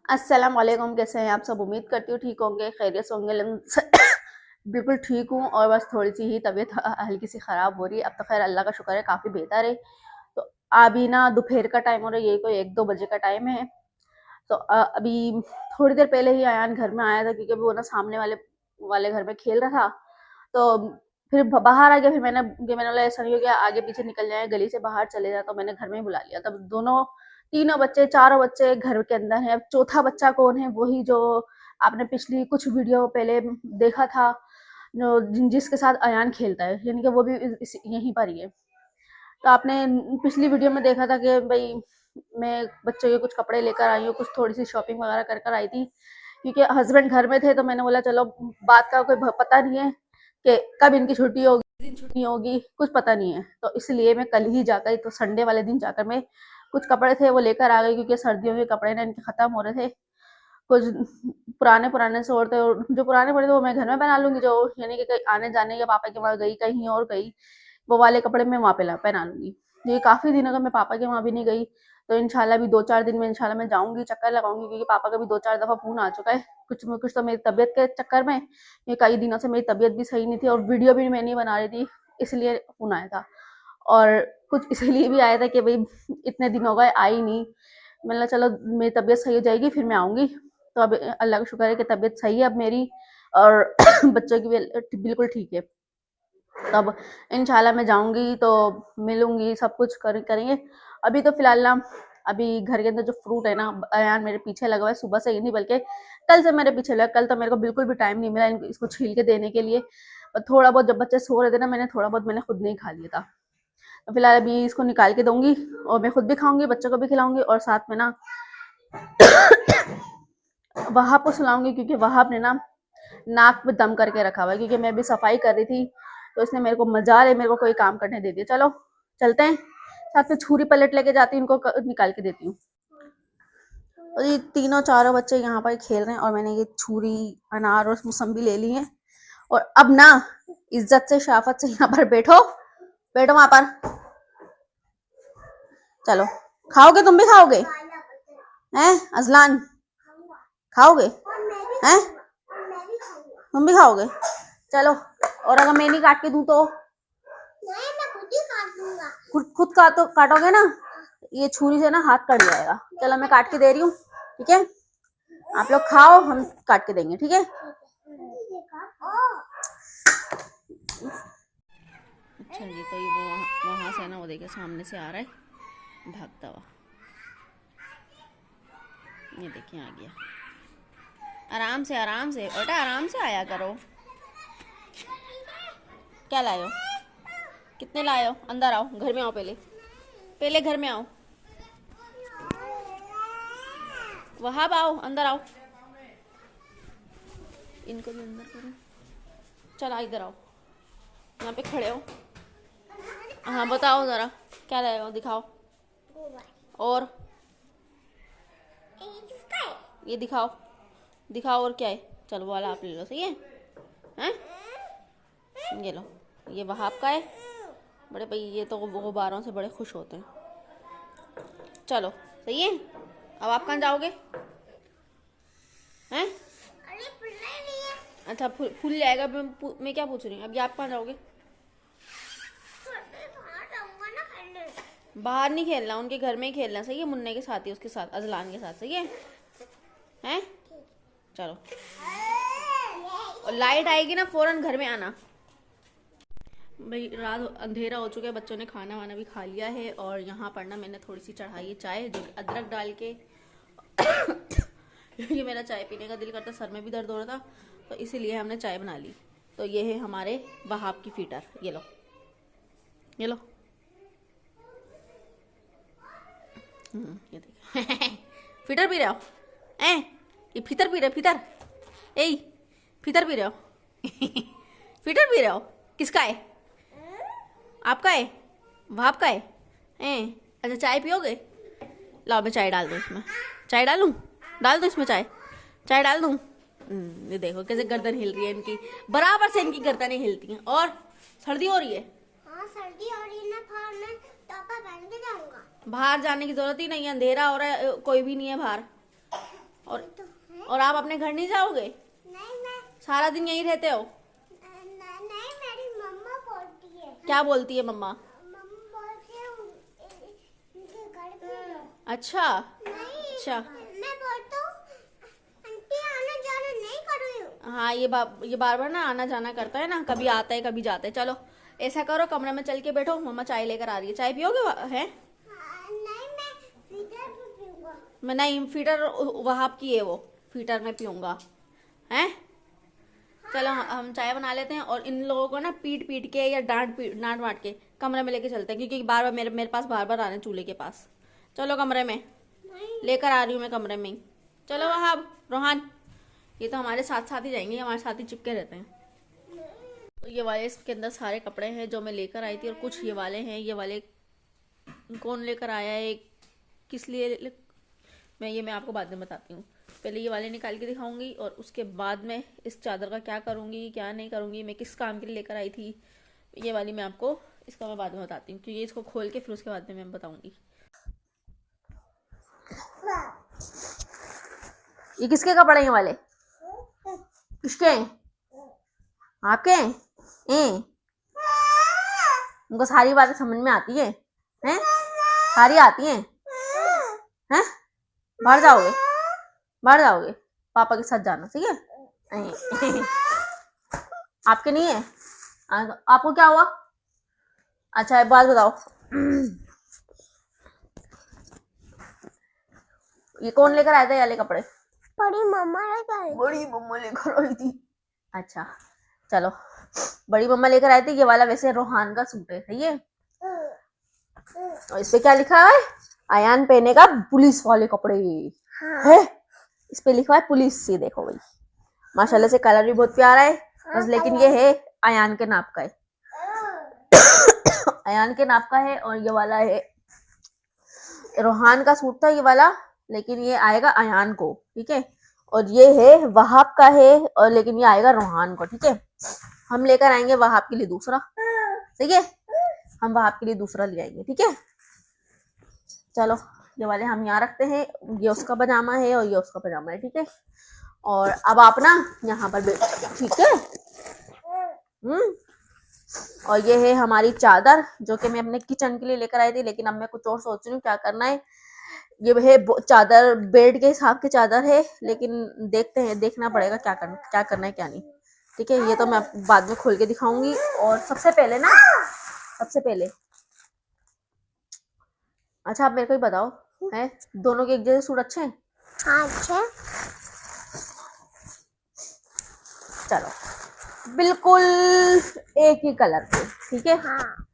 अस्सलाम वालेकुम। कैसे हैं आप सब? उम्मीद करती हूँ ठीक होंगे, खैरियत से होंगे। बिल्कुल ठीक हूँ और बस थोड़ी सी ही तबीयत हल्की सी ख़राब हो रही है। अब तो खैर अल्लाह का शुक्र है काफ़ी बेहतर है। तो अभी ना दोपहर का टाइम हो रहा है, यही कोई 1-2 बजे का टाइम है। तो अभी थोड़ी देर पहले ही अयान घर में आया था क्योंकि वो ना सामने वाले वाले घर में खेल रहा था। तो फिर बाहर आ गया। फिर मैंने बोला ऐसा नहीं हो गया, आगे पीछे निकल जाए, गली से बाहर चले जाए। तो मैंने घर में ही बुला लिया। तब दोनों तीनों बच्चे चारों बच्चे घर के अंदर हैं। अब चौथा बच्चा कौन है? वही जो आपने पिछली कुछ वीडियो पहले देखा था, जो जिसके साथ अयान खेलता है, यानी कि वो भी यहीं पर ही है। तो आपने पिछली वीडियो में देखा था कि भाई मैं बच्चों के कुछ कपड़े लेकर आई हूँ, कुछ थोड़ी सी शॉपिंग वगैरह कर कर आई थी क्योंकि हस्बैंड घर में थे। तो मैंने बोला चलो, बात का कोई पता नहीं है कि कब इनकी छुट्टी होगी, दिन छुट्टी होगी, कुछ पता नहीं है। तो इसलिए मैं कल ही जाकर, तो संडे वाले दिन जाकर मैं कुछ कपड़े थे वो लेकर आ गई क्योंकि सर्दियों के कपड़े ना इनके खत्म हो रहे थे। कुछ पुराने पुराने से और थे, और जो पुराने पड़े थे वो मैं घर में बना लूंगी, जो यानी कि कहीं आने जाने के पापा के वहाँ गई, कहीं और गई, वो वाले कपड़े मैं वहाँ पे पहना लूंगी। ये काफ़ी दिनों का मैं पापा के वहाँ भी नहीं गई। तो इंशाल्लाह भी 2-4 दिन में इंशाल्लाह मैं जाऊंगी, चक्कर लगाऊंगी, क्योंकि पापा का भी 2-4 दफ़ा फ़ोन आ चुका है। कुछ तो मेरी तबीयत के चक्कर में, ये कई दिनों से मेरी तबीयत भी सही नहीं थी और वीडियो भी मैं नहीं बना रही थी, इसलिए फ़ोन आया था। और कुछ इसलिए भी आया था कि भाई इतने दिन हो गए आई नहीं। मैंने चलो मेरी तबीयत सही हो जाएगी फिर मैं आऊँगी। तो अब अल्लाह का शुक्र है कि तबीयत सही है अब मेरी, और बच्चों की भी बिल्कुल ठीक है। तब इंशाल्लाह मैं जाऊंगी तो मिलूंगी, सब कुछ करेंगे। अभी तो फिलहाल ना, अभी घर के अंदर जो फ्रूट है ना, अयान मेरे पीछे लगा हुआ है, सुबह से ही नहीं बल्कि कल से मेरे पीछे लगा। कल तो मेरे को बिल्कुल भी टाइम नहीं मिला इसको छील के देने के लिए। और थोड़ा बहुत जब बच्चे सो रहे थे ना, मैंने खुद नहीं खा लिया था। तो फिलहाल अभी इसको निकाल के दूंगी और मैं खुद भी खाऊंगी, बच्चों को भी खिलाऊंगी, और साथ में ना वहाब को सुलाऊंगी, क्योंकि वहाब ने ना नाक पे दम करके रखा हुआ है, क्योंकि मैं भी सफाई कर रही थी तो इसने मेरे को मजा रहे मेरे को कोई काम करने दे दिया। चलो चलते हैं, साथ में छुरी पलट लेके जाती हूँ, इनको निकाल के देती हूँ। और ये तीनों चारों बच्चे यहाँ पर खेल रहे हैं और मैंने ये छुरी, अनार और मौसम्बी ले ली है। और अब ना इज्जत से शाफत से यहाँ पर बैठो, बैठो वहां पर। चलो, खाओगे? तुम भी खाओगे हैं अजलान? खाओगे हैं? तुम भी खाओगे? चलो। और अगर मैं नहीं काट के दूं तो? नहीं, मैं खुद ही काट दूंगा। खुद काटोगे ना, ये छुरी से ना हाथ कट जाएगा। चलो मैं काट के दे रही हूँ, ठीक है? आप लोग खाओ, हम काट के देंगे, ठीक है? अच्छा जी, तो ये वो वहाँ से ना, वो देखिए सामने से आ रहा है भागता हुआ। ये देखिए आ गया। आराम से बेटा, आराम से आया करो। क्या लाए हो? कितने लाए हो? अंदर आओ, घर में आओ, पहले घर में आओ। वहाब आओ, अंदर आओ। इनको भी अंदर करो। चलो इधर आओ, यहाँ पे खड़े हो। हाँ बताओ जरा, क्या लाए हो? दिखाओ। और ये दिखाओ, दिखाओ और क्या है? चलो वो वाला आप ले लो, सही है? हैं? ये लो, ये वहाब का है। बड़े भाई ये तो गुब्बारों से बड़े खुश होते हैं। चलो सही है। अब आप कहाँ जाओगे हैं? अच्छा फूल जाएगा। मैं क्या पूछ रही हूँ, अभी आप कहाँ जाओगे? बाहर नहीं खेलना, उनके घर में ही खेलना, सही है? मुन्ने के साथ ही, उसके साथ, अजलान के साथ, सही है? हैं? चलो, और लाइट आएगी ना फौरन घर में आना। भाई रात अंधेरा हो चुका है, बच्चों ने खाना वाना भी खा लिया है। और यहाँ पर ना मैंने थोड़ी सी चढ़ाई है चाय, जो अदरक डाल के क्योंकि मेरा चाय पीने का दिल करता, सर में भी दर्द हो रहा था, तो इसीलिए हमने चाय बना ली। तो ये है हमारे वहाब की फीटर, ये लो, ये लो। ये देखो फीटर पी रहे हो? ए, ये फीतर पी रहे हो? फीतर, ए फीतर पी रहे हो? फीटर पी रहे हो? किसका है? आपका है? वहाब का है? अच्छा चाय पियोगे? लाओ मैं चाय डाल दूँ इसमें। चाय डालूँ? डाल दूँ इसमें चाय? चाय डाल दूँ? ये देखो कैसे गर्दन हिल रही है इनकी, बराबर से इनकी गर्दनें हिलती हैं। और सर्दी हो रही है? हाँ सर्दी हो रही है ना, बाहर मैं टोपा पहन के जाऊंगा। बाहर जाने की जरूरत ही नहीं है, अंधेरा हो रहा है, कोई भी नहीं है बाहर। और आप अपने घर नहीं जाओगे? नहीं, मैं सारा दिन यहीं रहते हो? नहीं, मेरी मम्मा बोलती है। क्या बोलती है मम्मा? मम्मा बोलती है उनके घर पे। अच्छा नहीं, अच्छा। मैं बोलता हूँ आंटी आना जाना नहीं करो। हाँ, ये बार बार ना आना जाना करता है ना, कभी आता है कभी जाता है। चलो ऐसा करो, कमरे में चल के बैठो, मम्मा चाय लेकर आ रही है। चाय पियोगे हैं? नहीं, मैं फीडर भी पीऊंगा। मैं नहीं, फीटर वहाब की है वो, फीटर में पीऊंगा हैं। चलो हम चाय बना लेते हैं और इन लोगों को ना पीट पीट के या डांट वाट के कमरे में लेके चलते हैं, क्योंकि बार बार मेरे पास बार बार आने चूल्हे के पास। चलो कमरे में लेकर आ रही हूँ मैं, कमरे में ही। चलो वहाब, रोहान, ये तो हमारे साथ साथ ही जाएंगे, हमारे साथ ही चिपके रहते हैं। तो ये वाले इसके अंदर सारे कपड़े हैं जो मैं लेकर आई थी, और कुछ ये वाले हैं। ये वाले कौन लेकर आया है, किस लिए, मैं आपको बाद में बताती हूँ। पहले ये वाले निकाल के दिखाऊंगी और उसके बाद में इस चादर का क्या करूँगी क्या नहीं करूँगी, मैं किस काम के लिए लेकर आई थी, ये वाली मैं आपको इसका मैं बाद में बताती हूँ, क्योंकि इसको खोल के फिर उसके बाद में मैं बताऊँगी। ये किसके कपड़े हैं वाले? किसके हैं? आपके हैं? उनको सारी बातें समझ में आती है हैं? सारी आती हैं हैं? बाहर जाओगे पापा के साथ जाना, ठीक है? आपके नहीं है? आपको क्या हुआ? अच्छा एक बात बताओ, ये कौन लेकर आया था ये वाले कपड़े? बड़ी मम्मा लेकर आई थी। अच्छा चलो, बड़ी मम्मा लेकर आए थे। ये वाला वैसे रोहान का सूट है, सही है। और इस पे क्या लिखा है? अयान पहनेगा पुलिस वाले कपड़े है। इस पे लिखा है पुलिस। ये देखो भाई, माशाल्लाह से कलर भी बहुत प्यारा है, बस लेकिन ये है अयान के नाप का है। अयान के नाप का है। और ये वाला है, रोहान का सूट था ये वाला, लेकिन ये आएगा अयान को, ठीक है। और ये है वहाब का है, और लेकिन ये आएगा रोहान को, ठीक है। हम लेकर आएंगे वहाब के लिए दूसरा, ठीक है। हम वहाब के लिए दूसरा ले आएंगे, ठीक है। चलो ये वाले हम यहाँ रखते हैं, ये उसका पजामा है और ये उसका पजामा है, ठीक है। और अब आप ना यहाँ पर बैठ, ठीक है। और ये है हमारी चादर, जो कि मैं अपने किचन के लिए लेकर आई थी, लेकिन अब मैं कुछ और सोच रही हूँ क्या करना है। ये है चादर, बेड के हिसाब की चादर है, लेकिन देखते हैं, देखना पड़ेगा क्या करना है क्या नहीं, ठीक है। ये तो मैं बाद में खोल के दिखाऊंगी। और सबसे पहले अच्छा आप मेरे को ही बताओ, है दोनों के एक जैसे सूट अच्छे हैं? हाँ अच्छे। चलो बिल्कुल एक ही कलर के, ठीक है। हाँ।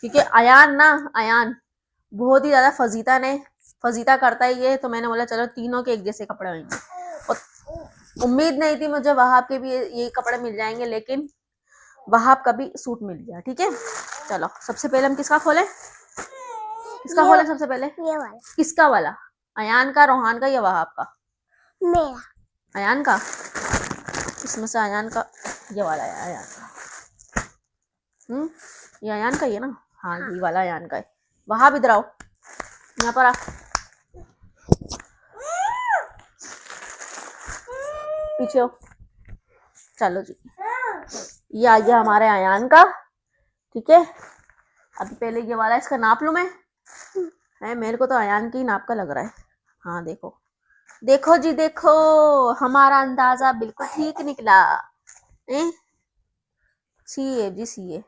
क्योंकि अयान बहुत ही ज्यादा फजीता करता है ये, तो मैंने बोला चलो तीनों के एक जैसे कपड़े होंगे। और उम्मीद नहीं थी मुझे वहाब के भी ये कपड़े मिल जाएंगे, लेकिन वहाब का भी सूट मिल गया, ठीक है। चलो सबसे पहले हम किसका खोलें सबसे पहले? ये वाला। किसका वाला? अयान का, रोहान का या वहाब का? मेरा। अयान का। इसमें से अयान का ये वाला है, अयान का। ये अयान का ही है ना? हाँ ये वाला अयान का है। वहाब इधर आओ, यहाँ पर आ, पीछे हो। चलो जी, ये आ गया हमारे अयान का, ठीक है। अभी पहले ये वाला इसका नाप लूं मैं, है मेरे को तो अयान की नाप का लग रहा है। हाँ देखो जी, देखो हमारा अंदाजा बिल्कुल ठीक निकला। सीए जी सीए,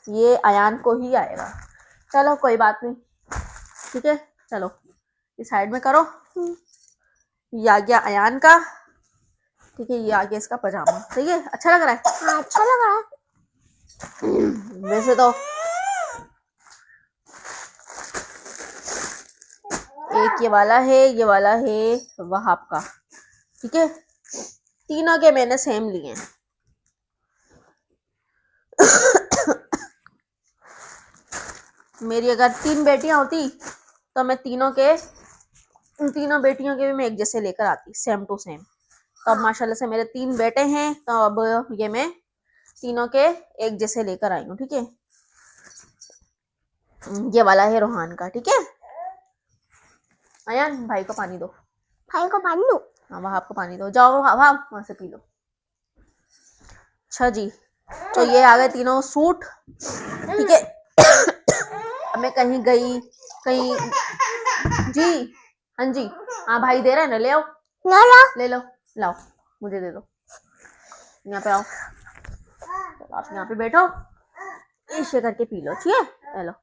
ये अयान को ही आएगा। चलो कोई बात नहीं, ठीक है। चलो इस साइड में करो। ये आ गया अयान का, ठीक है। ये आ गया इसका पजामा, ठीक है। अच्छा लग रहा है? हाँ अच्छा लग रहा है। वैसे तो एक ये वाला है वहाब का, ठीक है। तीनों के मैंने सेम लिए हैं। मेरी अगर 3 बेटियां होती तो मैं तीनों बेटियों के भी मैं एक जैसे लेकर आती, सेम टू सेम। तो अब माशाल्लाह से मेरे 3 बेटे हैं, तो अब ये मैं तीनों के एक जैसे लेकर आई हूँ, ठीक है। ये वाला है रोहान का, ठीक है। अयान भाई को पानी दो। भाई को पानी दो। हाँ वहाँ आपको पानी दो, जाओ वहाँ वहाँ से पी लो। अच्छा जी, तो ये आ गए तीनों सूट, ठीक है। अब मैं कहीं गई कहीं जी, हाँ जी, हाँ भाई दे रहा है ना, ले आओ ले लो, लाओ मुझे दे दो। यहाँ पे आओ, तो आप यहाँ पे बैठो, ऐसे करके पी लो, ठीक है। लो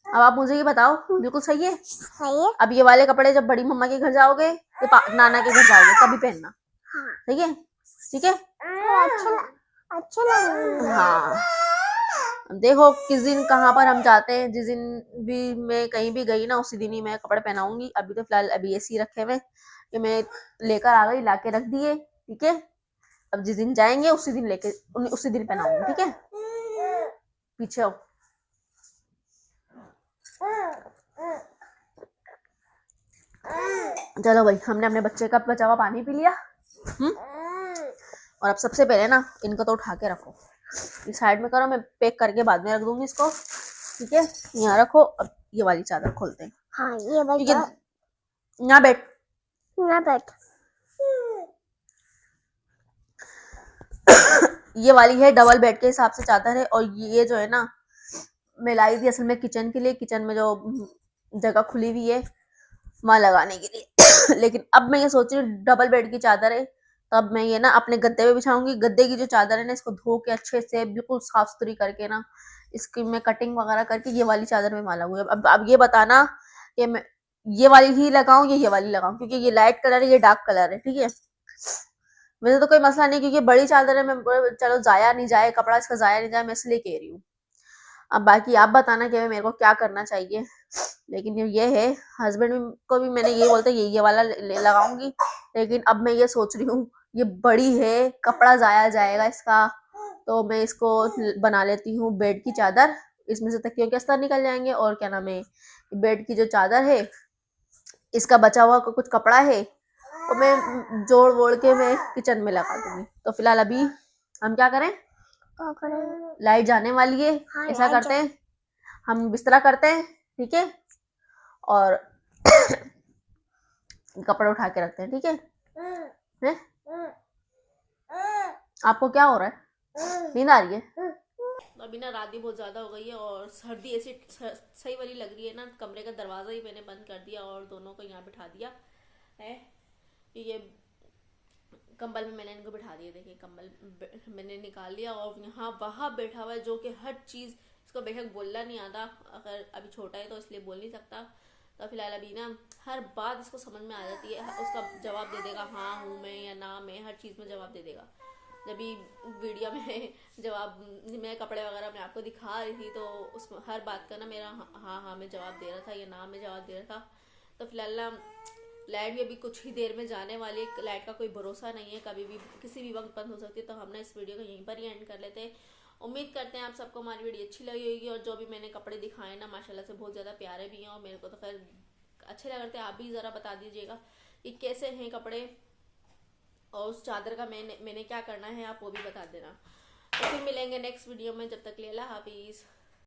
अब आप मुझे ये बताओ, बिल्कुल सही है? सही है। अब ये वाले कपड़े जब बड़ी मम्मा के घर जाओगे या नाना के घर जाओगे तभी पहनना, ठीक है? ठीक है, अच्छा लगेगा। हाँ। अब देखो किस दिन कहाँ पर हम जाते हैं, जिस दिन भी मैं कहीं भी गई ना उसी दिन ही मैं कपड़े पहनाऊंगी। अभी तो फिलहाल अभी ऐसे रखे हुए कि मैं लेकर आ गई, लाके रख दिए, ठीक है। अब जिस दिन जाएंगे उसी दिन लेके उसी दिन पहनाऊंगी, ठीक है। पीछे आओ। चलो भाई, हमने अपने बच्चे का बचा हुआ पानी पी लिया। और अब सबसे पहले ना इनको तो उठा के रखो, इस साइड में करो, मैं पैक करके बाद में रख दूंगी इसको, ठीक है। यहाँ रखो। अब ये वाली चादर खोलते हैं। हाँ ये ठीक है, यहाँ बैठ, यहाँ बैठ। ये वाली है डबल बेड के हिसाब से चादर है। और ये जो है ना मैं लाई थी असल में किचन के लिए, किचन में जो जगह खुली हुई है वहां लगाने के लिए। लेकिन अब मैं ये सोच रही हूँ डबल बेड की चादर है, तब मैं ये ना अपने गद्दे पे बिछाऊंगी। गद्दे की जो चादर है ना इसको धो के अच्छे से बिल्कुल साफ सुथरी करके ना इसकी मैं कटिंग वगैरह करके ये वाली चादर में वहां लगाऊंगी। अब ये बताना कि मैं ये वाली ही लगाऊं या ये वाली लगाऊं, क्योंकि ये लाइट कलर है, ये डार्क कलर है, ठीक है। वैसे तो कोई मसला नहीं, क्योंकि बड़ी चादर है, मैं चलो जाया नहीं जाए कपड़ा, इसका जाया नहीं जाए, मैं इसलिए कह रही हूँ। अब बाकी आप बताना कि मेरे को क्या करना चाहिए। लेकिन ये है, हस्बैंड को भी मैंने ये बोलते ये वाला लगाऊंगी। लेकिन अब मैं ये सोच रही हूँ ये बड़ी है, कपड़ा जाया जाएगा इसका, तो मैं इसको बना लेती हूँ बेड की चादर। इसमें से तकियों के अस्तर निकल जाएंगे, और क्या नाम है, बेड की जो चादर है इसका बचा हुआ कुछ कपड़ा है वो मैं जोड़ वोड़ के मैं किचन में लगा दूंगी। तो फिलहाल अभी हम क्या करें, लाइट जाने वाली है। हाँ, ऐसा करते हैं, हम बिस्तरा करते हैं, ठीक है, और कपड़े उठा के रखते हैं, ठीक है। आपको क्या हो रहा है, नींद आ रही है? अभी ना रात भी बहुत ज़्यादा हो गई है और सर्दी ऐसी सही वाली लग रही है ना, कमरे का दरवाज़ा ही मैंने बंद कर दिया और दोनों को यहाँ बिठा दिया है। ये कंबल में मैंने इनको बिठा दिया, देखिए कंबल मैंने निकाल लिया और यहाँ वहाँ बैठा हुआ है, जो कि हर चीज़ इसको बेशक बोलना नहीं आता, अगर अभी छोटा है तो इसलिए बोल नहीं सकता। तो फिलहाल अभी ना हर बात इसको समझ में आ जाती है, उसका जवाब दे देगा हाँ हूँ मैं या ना मैं, हर चीज़ में जवाब दे देगा। जब भी वीडियो में जवाब मैं कपड़े वगैरह अपने आपको दिखा रही थी तो उस हर बात का ना मेरा हाँ मैं जवाब दे रहा था या ना मैं जवाब दे रहा था। तो फिलहाल ना लाइट भी अभी कुछ ही देर में जाने वाली है, लाइट का कोई भरोसा नहीं है, कभी भी किसी भी वक्त बंद हो सकती है। तो हम ना इस वीडियो को यहीं पर ही एंड कर लेते हैं। उम्मीद करते हैं आप सबको हमारी वीडियो अच्छी लगी होगी, और जो भी मैंने कपड़े दिखाए ना माशाल्लाह से बहुत ज़्यादा प्यारे भी हैं, और मेरे को तो खैर अच्छे लग रहे थे। आप भी ज़रा बता दीजिएगा कि कैसे हैं कपड़े, और उस चादर का मैंने क्या करना है आप वो भी बता देना। तो फिर मिलेंगे नेक्स्ट वीडियो में, जब तक के लिए अल्लाह हाफिज़।